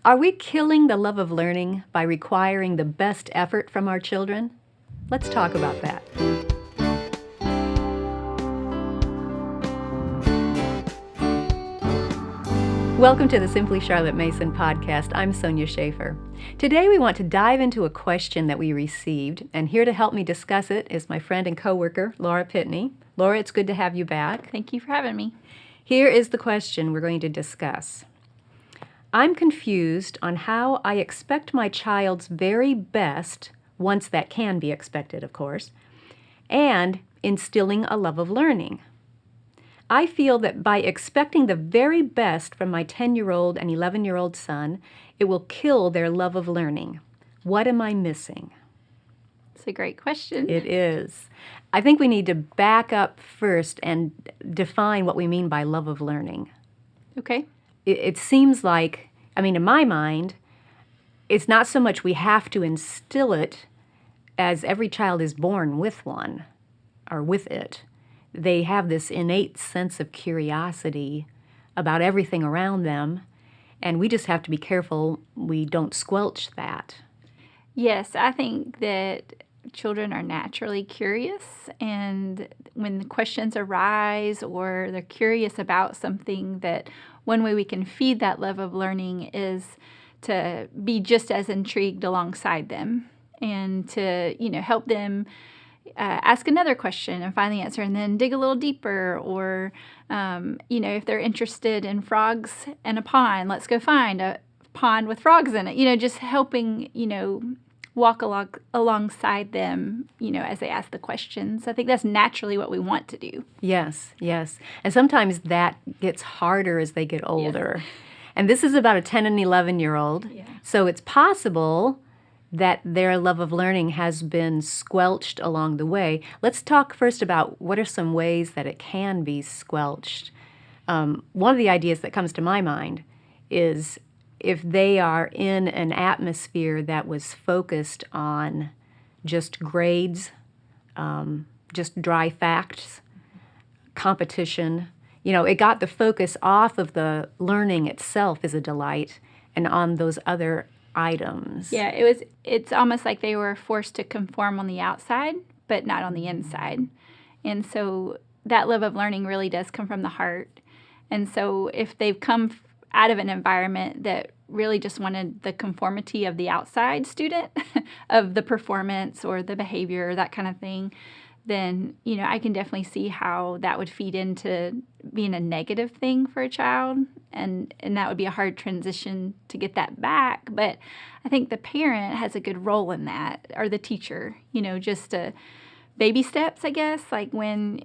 Are we killing the love of learning by requiring the best effort from our children? Let's talk about that. Welcome to the Simply Charlotte Mason podcast. I'm Sonya Schaefer. Today we want to dive into a question that we received, and here to help me discuss it is my friend and coworker, Laura Pitney. Laura, it's good to have you back. Thank you for having me. Here is the question we're going to discuss. I'm confused on how I expect my child's very best, once that can be expected, of course, and instilling a love of learning. I feel that by expecting the very best from my 10-year-old and 11-year-old son, it will kill their love of learning. What am I missing? It's a great question. It is. I think we need to back up first and define what we mean by love of learning. Okay. It seems like, in my mind, it's not so much we have to instill it as every child is born with one or with it. They have this innate sense of curiosity about everything around them, and we just have to be careful we don't squelch that. Yes, I think that children are naturally curious, and when the questions arise or they're curious about something, that one way we can feed that love of learning is to be just as intrigued alongside them and to, help them ask another question and find the answer and then dig a little deeper. Or, if they're interested in frogs and a pond, let's go find a pond with frogs in it. Just helping, walk alongside them, as they ask the questions. I think that's naturally what we want to do. Yes. And sometimes that gets harder as they get older. Yes. And this is about a 10 and 11-year-old. Yeah. So it's possible that their love of learning has been squelched along the way. Let's talk first about what are some ways that it can be squelched. One of the ideas that comes to my mind is if they are in an atmosphere that was focused on just grades, just dry facts, competition, it got the focus off of the learning itself as a delight and on those other items. Yeah, it's almost like they were forced to conform on the outside, but not on the inside. And so that love of learning really does come from the heart. And so if they've come out of an environment that really just wanted the conformity of the outside student, of the performance or the behavior, that kind of thing, then, I can definitely see how that would feed into being a negative thing for a child. And that would be a hard transition to get that back. But I think the parent has a good role in that, or the teacher, just baby steps, I guess, like when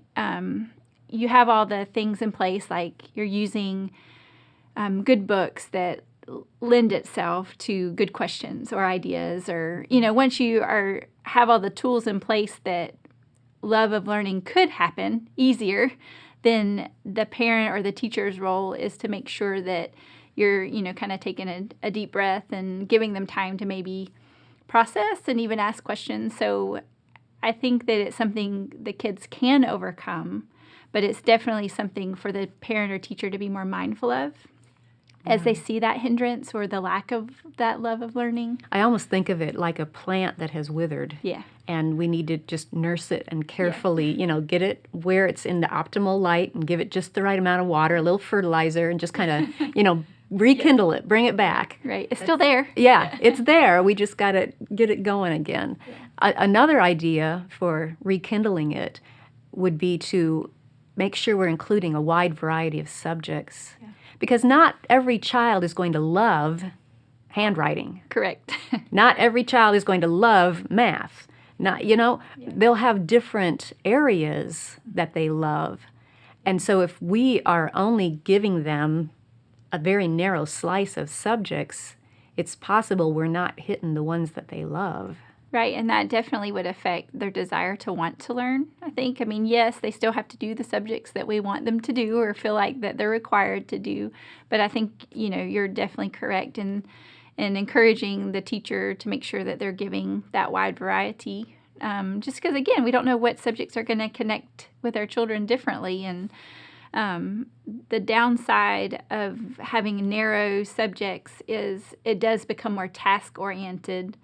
you have all the things in place, like you're using good books that lend itself to good questions or ideas, or, once you have all the tools in place that love of learning could happen easier, then the parent or the teacher's role is to make sure that you're, kind of taking a deep breath and giving them time to maybe process and even ask questions. So I think that it's something the kids can overcome, but it's definitely something for the parent or teacher to be more mindful of as they see that hindrance or the lack of that love of learning. I almost think of it like a plant that has withered. Yeah. And we need to just nurse it and carefully, get it where it's in the optimal light and give it just the right amount of water, a little fertilizer, and just kind of, rekindle it, bring it back. Right. It's still there. Yeah, it's there. We just got to get it going again. Yeah. Another idea for rekindling it would be to make sure we're including a wide variety of subjects. Yeah. Because not every child is going to love handwriting. Correct. Not every child is going to love math. They'll have different areas that they love. And so if we are only giving them a very narrow slice of subjects, it's possible we're not hitting the ones that they love. Right, and that definitely would affect their desire to want to learn, I think. Yes, they still have to do the subjects that we want them to do or feel like that they're required to do. But I think, you're definitely correct in encouraging the teacher to make sure that they're giving that wide variety. Just because, again, we don't know what subjects are going to connect with our children differently. And The downside of having narrow subjects is it does become more task-oriented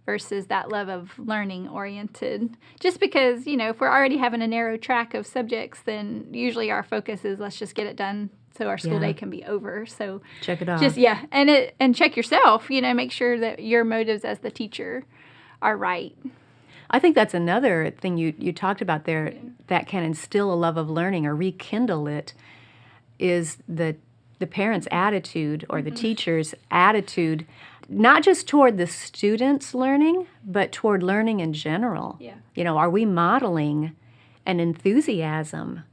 versus that love of learning-oriented. Just because, if we're already having a narrow track of subjects, then usually our focus is let's just get it done so our school day can be over. So check it off. And check yourself, make sure that your motives as the teacher are right. I think that's another thing you talked about there that can instill a love of learning or rekindle it is the parents' attitude or the teacher's attitude, not just toward the students' learning, but toward learning in general. Yeah. Are we modeling an enthusiasm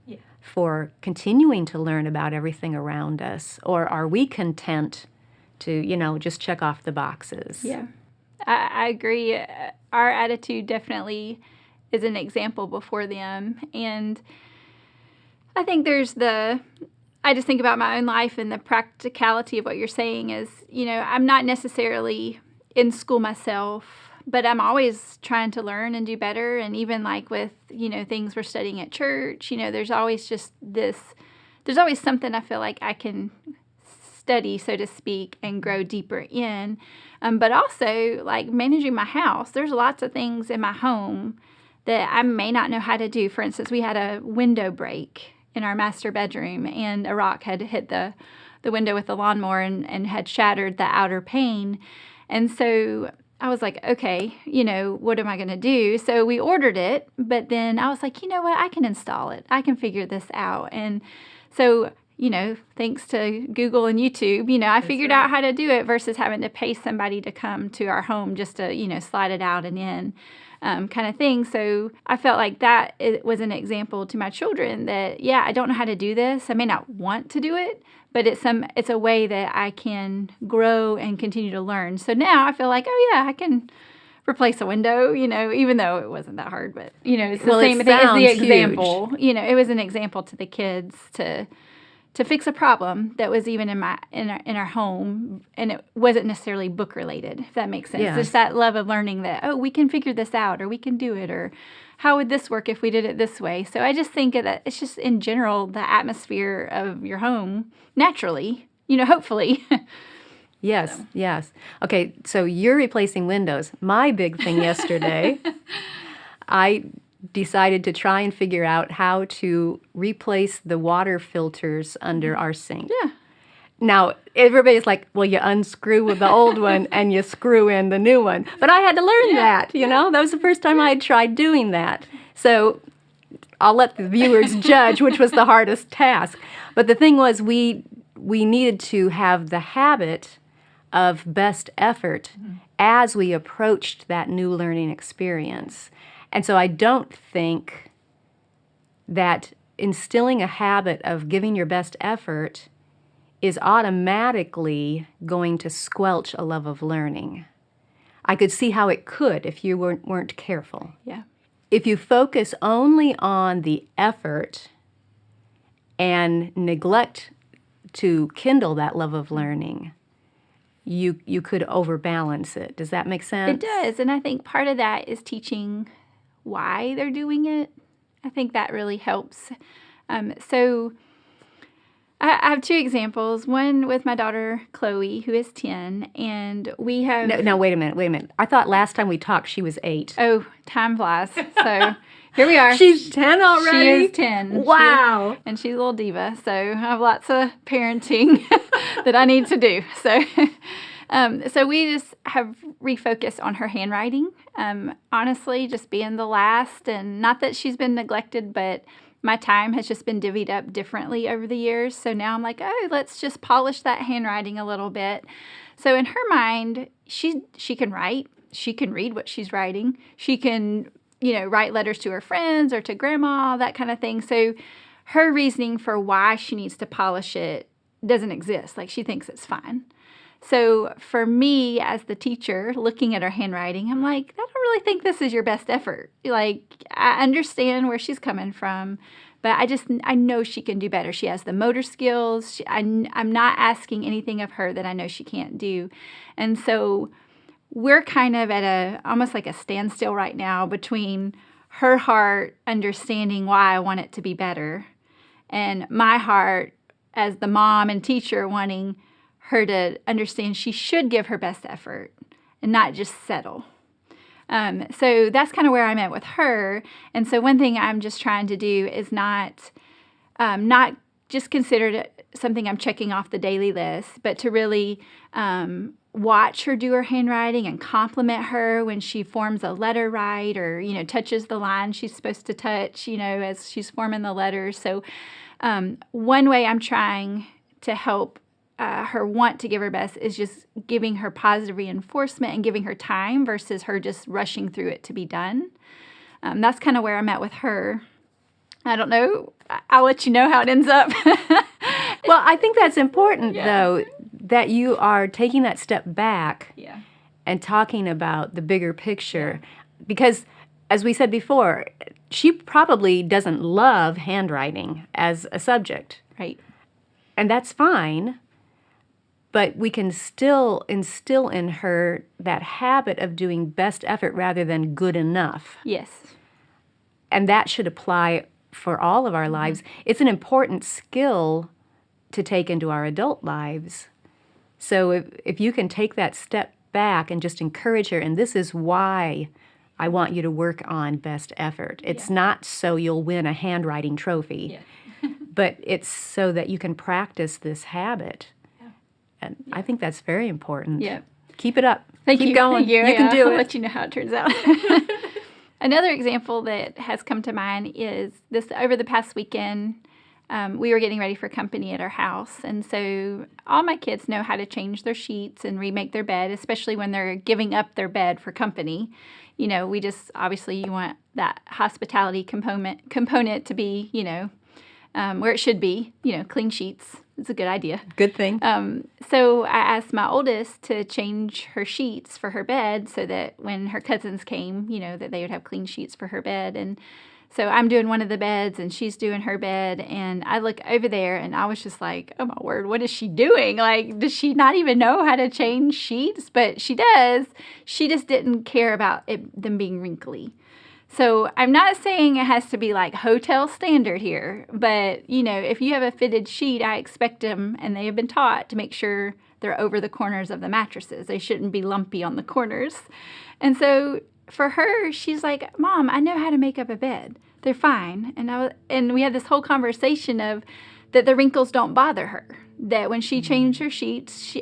for continuing to learn about everything around us, or are we content to, just check off the boxes? Yeah. I agree. Our attitude definitely is an example before them. And I think I just think about my own life and the practicality of what you're saying is, I'm not necessarily in school myself, but I'm always trying to learn and do better. And even like with, things we're studying at church, there's always there's always something I feel like I can study, so to speak, and grow deeper in. But also, like managing my house, there's lots of things in my home that I may not know how to do. For instance, we had a window break in our master bedroom, and a rock had hit the window with the lawnmower and had shattered the outer pane. And so I was like, okay, what am I going to do? So we ordered it, but then I was like, you know what? I can install it. I can figure this out. And so thanks to Google and YouTube, I figured out how to do it versus having to pay somebody to come to our home just to, slide it out and in kind of thing. So I felt like that it was an example to my children that, I don't know how to do this. I may not want to do it, but it's a way that I can grow and continue to learn. So now I feel like, I can replace a window, even though it wasn't that hard, but, it's the same thing as the example. It was an example to the kids to fix a problem that was even in our home, and it wasn't necessarily book related, if that makes sense. Yes. Just that love of learning that, we can figure this out, or we can do it, or how would this work if we did it this way? So I just think that it's just in general the atmosphere of your home naturally, hopefully. Yes, yes. Okay, so you're replacing windows. My big thing yesterday, I decided to try and figure out how to replace the water filters under our sink. Yeah. Now, everybody's like, well, you unscrew the old one and you screw in the new one. But I had to learn that, That was the first time I had tried doing that. So I'll let the viewers judge which was the hardest task. But the thing was, we needed to have the habit of best effort as we approached that new learning experience. And so I don't think that instilling a habit of giving your best effort is automatically going to squelch a love of learning. I could see how it could if you weren't careful. Yeah. If you focus only on the effort and neglect to kindle that love of learning, you could overbalance it. Does that make sense? It does. And I think part of that is teaching why they're doing it. I think that really helps. So I have two examples. One with my daughter, Chloe, who is 10, and we have... No, wait a minute. I thought last time we talked she was 8. Oh, time flies. So here we are. She's 10 already? She is 10. Wow. And she's a little diva, so I have lots of parenting that I need to do. So we just have refocused on her handwriting. Honestly, just being the last, and not that she's been neglected, but my time has just been divvied up differently over the years. So now I'm like, let's just polish that handwriting a little bit. So in her mind, she can write. She can read what she's writing. She can, write letters to her friends or to grandma, that kind of thing. So her reasoning for why she needs to polish it doesn't exist. Like, she thinks it's fine. So for me as the teacher looking at her handwriting, I'm like, I don't really think this is your best effort. Like, I understand where she's coming from, but I know she can do better. She has the motor skills. I'm not asking anything of her that I know she can't do. And so we're kind of at almost like a standstill right now between her heart understanding why I want it to be better And my heart, as the mom and teacher, wanting her to understand she should give her best effort and not just settle. So that's kind of where I'm at with her. And so one thing I'm just trying to do is not just consider it something I'm checking off the daily list, but to really watch her do her handwriting and compliment her when she forms a letter right, or, touches the line she's supposed to touch, as she's forming the letters. So one way I'm trying to help her want to give her best is just giving her positive reinforcement and giving her time versus her just rushing through it to be done. That's kind of where I'm at with her. I don't know. I'll let you know how it ends up. Well, I think that's important, though, that you are taking that step back and talking about the bigger picture. Because, as we said before, she probably doesn't love handwriting as a subject. Right. And that's fine. But we can still instill in her that habit of doing best effort rather than good enough. Yes. And that should apply for all of our lives. It's an important skill to take into our adult lives. So if you can take that step back and just encourage her, and this is why I want you to work on best effort. It's not so you'll win a handwriting trophy, but it's so that you can practice this habit. And I think that's very important. Yeah. Keep it up. Thank you. Keep going. Thank you. You can do I'll it. let you know how it turns out. Another example that has come to mind is this. Over the past weekend, we were getting ready for company at our house. And so all my kids know how to change their sheets and remake their bed, especially when they're giving up their bed for company. We just, obviously, you want that hospitality component to be, where it should be, clean sheets. It's a good idea. Good thing. So I asked my oldest to change her sheets for her bed so that when her cousins came, that they would have clean sheets for her bed. And so I'm doing one of the beds and she's doing her bed. And I look over there and I was just like, oh my word, what is she doing? Like, does she not even know how to change sheets? But she does. She just didn't care about them being wrinkly. So I'm not saying it has to be like hotel standard here, but, if you have a fitted sheet, I expect them, and they have been taught, to make sure they're over the corners of the mattresses. They shouldn't be lumpy on the corners. And so for her, she's like, Mom, I know how to make up a bed. They're fine. And we had this whole conversation of that the wrinkles don't bother her, that when she changed her sheets,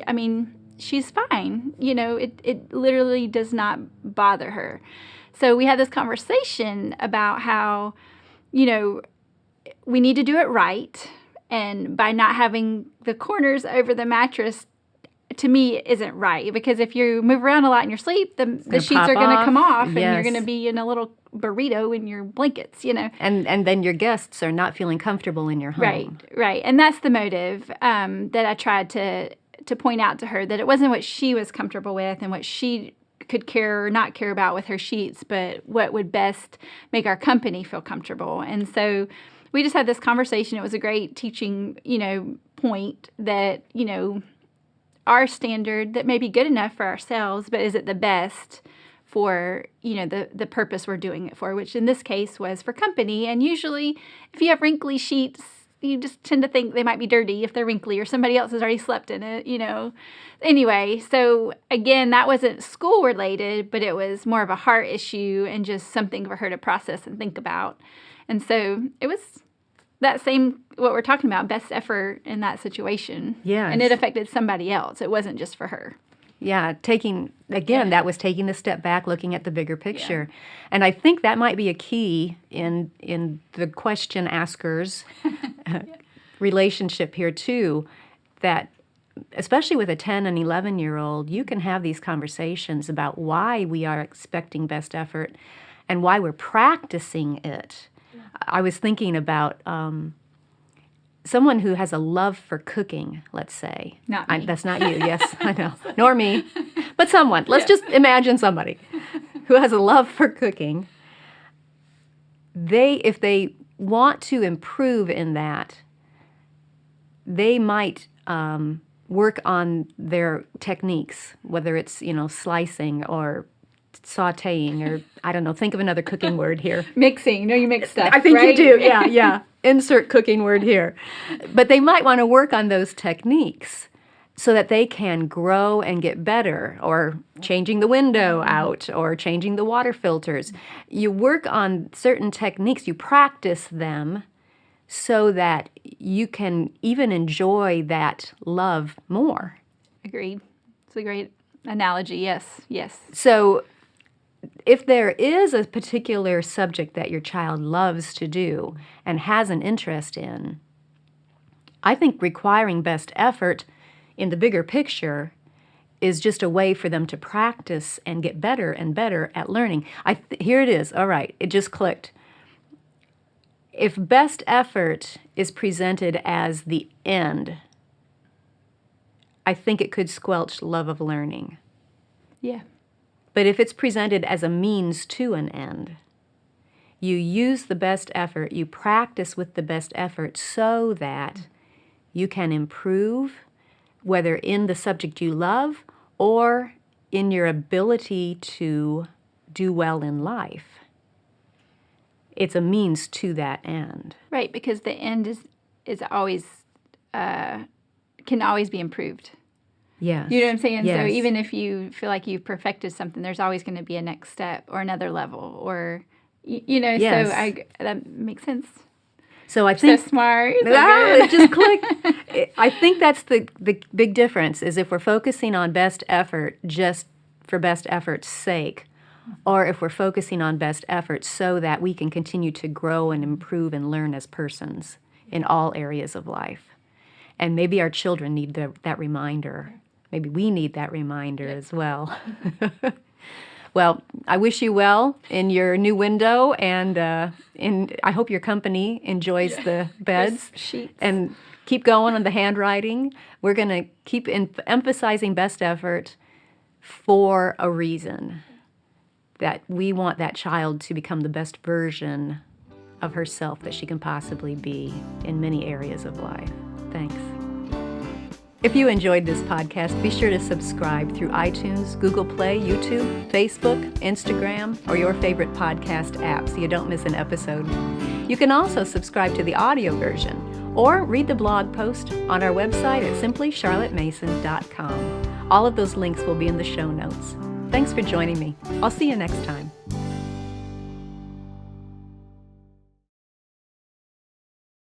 she's fine. It literally does not bother her. So we had this conversation about how, we need to do it right. And by not having the corners over the mattress, to me, isn't right. Because if you move around a lot in your sleep, the sheets are going to come off and you're going to be in a little burrito in your blankets, And then your guests are not feeling comfortable in your home. Right. And that's the motive that I tried to point out to her, that it wasn't what she was comfortable with and what she could care or not care about with her sheets, but what would best make our company feel comfortable. And so we just had this conversation. It was a great teaching, point that, our standard that may be good enough for ourselves, but is it the best for, the purpose we're doing it for, which in this case was for company. And usually if you have wrinkly sheets, you just tend to think they might be dirty if they're wrinkly or somebody else has already slept in it, Anyway, so again, that wasn't school related, but it was more of a heart issue and just something for her to process and think about. And so it was that same, what we're talking about, best effort in that situation. Yeah. And it affected somebody else. It wasn't just for her. Yeah, that was taking the step back, looking at the bigger picture. And I think that might be a key in the question asker's relationship here too, that especially with a 10 and 11-year-old, you can have these conversations about why we are expecting best effort and why we're practicing it. I was thinking about someone who has a love for cooking, let's say. Not me. That's not you, yes, I know. Nor me. But someone. Let's just imagine somebody who has a love for cooking. If they want to improve in that, they might work on their techniques, whether it's, slicing or sautéing or, I don't know, think of another cooking word here. Mixing. No, you mix stuff, I think right? you do, yeah. insert cooking word here. But they might want to work on those techniques so that they can grow and get better, or changing the window out, or changing the water filters. You work on certain techniques, you practice them so that you can even enjoy that love more. Agreed. It's a great analogy. Yes, yes. So if there is a particular subject that your child loves to do and has an interest in, I think requiring best effort in the bigger picture is just a way for them to practice and get better and better at learning. Here it is. All right, it just clicked. If best effort is presented as the end, I think it could squelch love of learning. Yeah. But if it's presented as a means to an end, you use the best effort, you practice with the best effort so that you can improve, whether in the subject you love or in your ability to do well in life. It's a means to that end. Right, because the end is always can always be improved. Yes. You know what I'm saying? Yes. So even if you feel like you've perfected something, there's always going to be a next step or another level, or Yes. So that makes sense. So I think So smart. So it good. just clicked. I think that's the big difference, is if we're focusing on best effort just for best effort's sake, or if we're focusing on best effort so that we can continue to grow and improve and learn as persons in all areas of life. And maybe our children need that reminder. Maybe we need that reminder as well. Well, I wish you well in your new window, and I hope your company enjoys the beds. Sheets. And keep going on the handwriting. We're going to keep emphasizing best effort for a reason, that we want that child to become the best version of herself that she can possibly be in many areas of life. Thanks. If you enjoyed this podcast, be sure to subscribe through iTunes, Google Play, YouTube, Facebook, Instagram, or your favorite podcast app so you don't miss an episode. You can also subscribe to the audio version or read the blog post on our website at simplycharlottemason.com. All of those links will be in the show notes. Thanks for joining me. I'll see you next time.